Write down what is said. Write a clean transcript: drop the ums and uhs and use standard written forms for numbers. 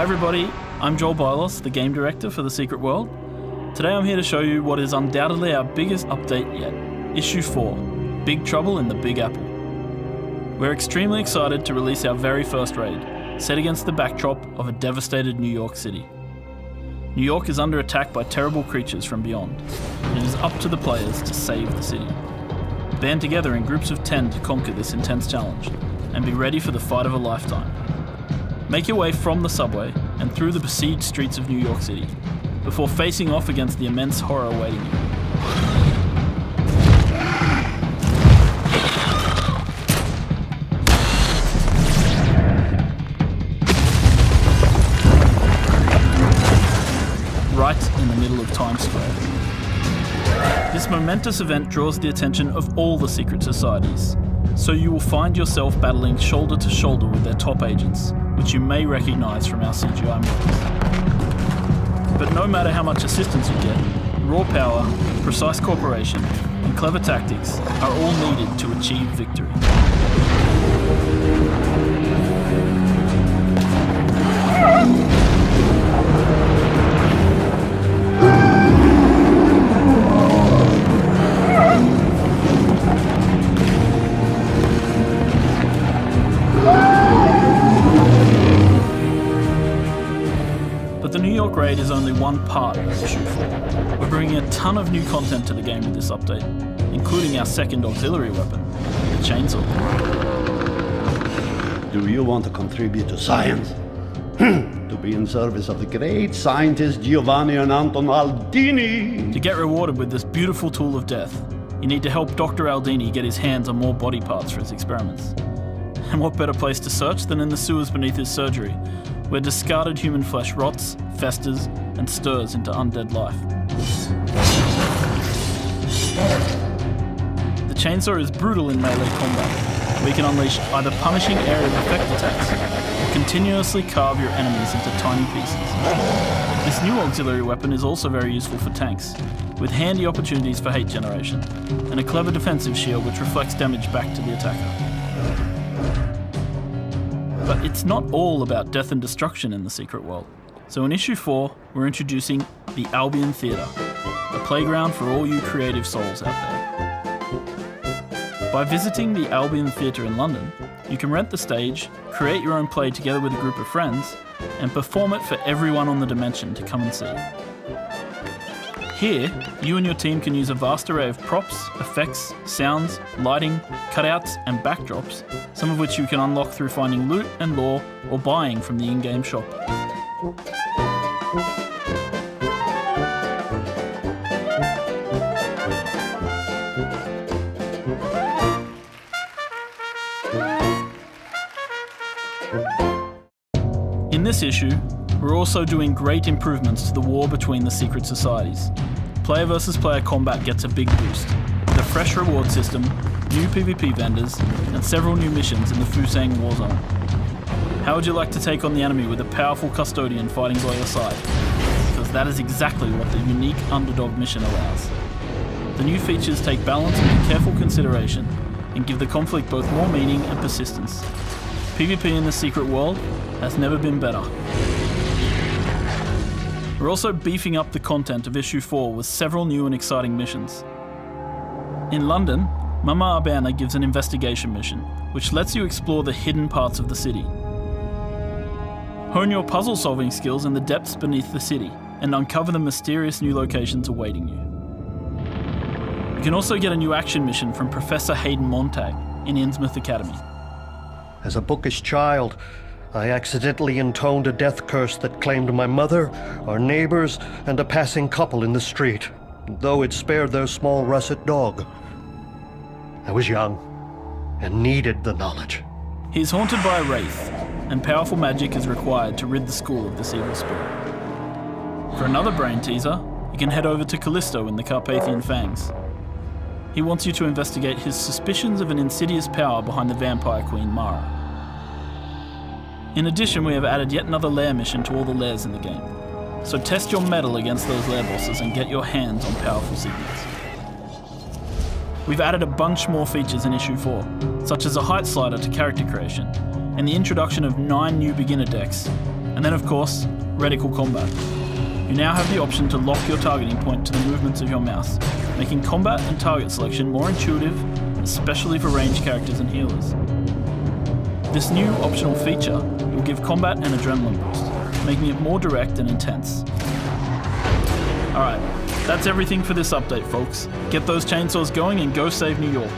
everybody, I'm Bylos, the game director for The Secret World. Today I'm here to show you what is undoubtedly our biggest update yet, Issue 4, Big Trouble in the Big Apple. We're extremely excited to release our very first raid, set against the backdrop of a devastated New York City. New York is under attack by terrible creatures from beyond, and it is up to the players to save the city. Band together in groups of 10 to conquer this intense challenge, and be ready for the fight of a lifetime. Make your way from the subway and through the besieged streets of New York City, before facing off against the immense horror awaiting you. Right in the middle of Times Square. This momentous event draws the attention of all the secret societies, so you will find yourself battling shoulder to shoulder with their top agents, which you may recognise from our CGI models. But no matter how much assistance you get, raw power, precise cooperation, and clever tactics are all needed to achieve victory. But the New York raid is only one part of Issue 4. We're bringing a ton of new content to the game with this update, including our second auxiliary weapon, the chainsaw. Do you want to contribute to science? To be in service of the great scientists Giovanni and Anton Aldini? To get rewarded with this beautiful tool of death, you need to help Dr. Aldini get his hands on more body parts for his experiments. And what better place to search than in the sewers beneath his surgery, where discarded human flesh rots, festers, and stirs into undead life. The chainsaw is brutal in melee combat, where you can unleash either punishing area of effect attacks, or continuously carve your enemies into tiny pieces. This new auxiliary weapon is also very useful for tanks, with handy opportunities for hate generation, and a clever defensive shield which reflects damage back to the attacker. But it's not all about death and destruction in the Secret World. So in Issue 4, we're introducing the Albion Theatre, a playground for all you creative souls out there. By visiting the Albion Theatre in London, you can rent the stage, create your own play together with a group of friends, and perform it for everyone on the dimension to come and see. Here, you and your team can use a vast array of props, effects, sounds, lighting, cutouts, and backdrops, some of which you can unlock through finding loot and lore or buying from the in-game shop. In this issue, we're also doing great improvements to the war between the secret societies. Player versus player combat gets a big boost, with a fresh reward system, new PvP vendors, and several new missions in the Fusang Warzone. How would you like to take on the enemy with a powerful custodian fighting by your side? Because that is exactly what the unique underdog mission allows. The new features take balance into careful consideration and give the conflict both more meaning and persistence. PvP in the Secret World has never been better. We're also beefing up the content of Issue 4 with several new and exciting missions. In London, Mama Urbana gives an investigation mission, which lets you explore the hidden parts of the city. Hone your puzzle-solving skills in the depths beneath the city, and uncover the mysterious new locations awaiting you. You can also get a new action mission from Professor Hayden Montag in Innsmouth Academy. As a bookish child, I accidentally intoned a death curse that claimed my mother, our neighbors, and a passing couple in the street, though it spared their small russet dog. I was young and needed the knowledge. He's haunted by a wraith, and powerful magic is required to rid the school of this evil spirit. For another brain teaser, you can head over to Callisto in the Carpathian Fangs. He wants you to investigate his suspicions of an insidious power behind the vampire queen Mara. In addition, we have added yet another lair mission to all the lairs in the game, so test your mettle against those lair bosses and get your hands on powerful signals. We've added a bunch more features in Issue 4, such as a height slider to character creation, and the introduction of 9 new beginner decks, And then of course, reticle combat. You now have the option to lock your targeting point to the movements of your mouse, making combat and target selection more intuitive, especially for ranged characters and healers. This new optional feature will give combat an adrenaline boost, making it more direct and intense. Alright, that's everything for this update, folks. Get those chainsaws going and go save New York.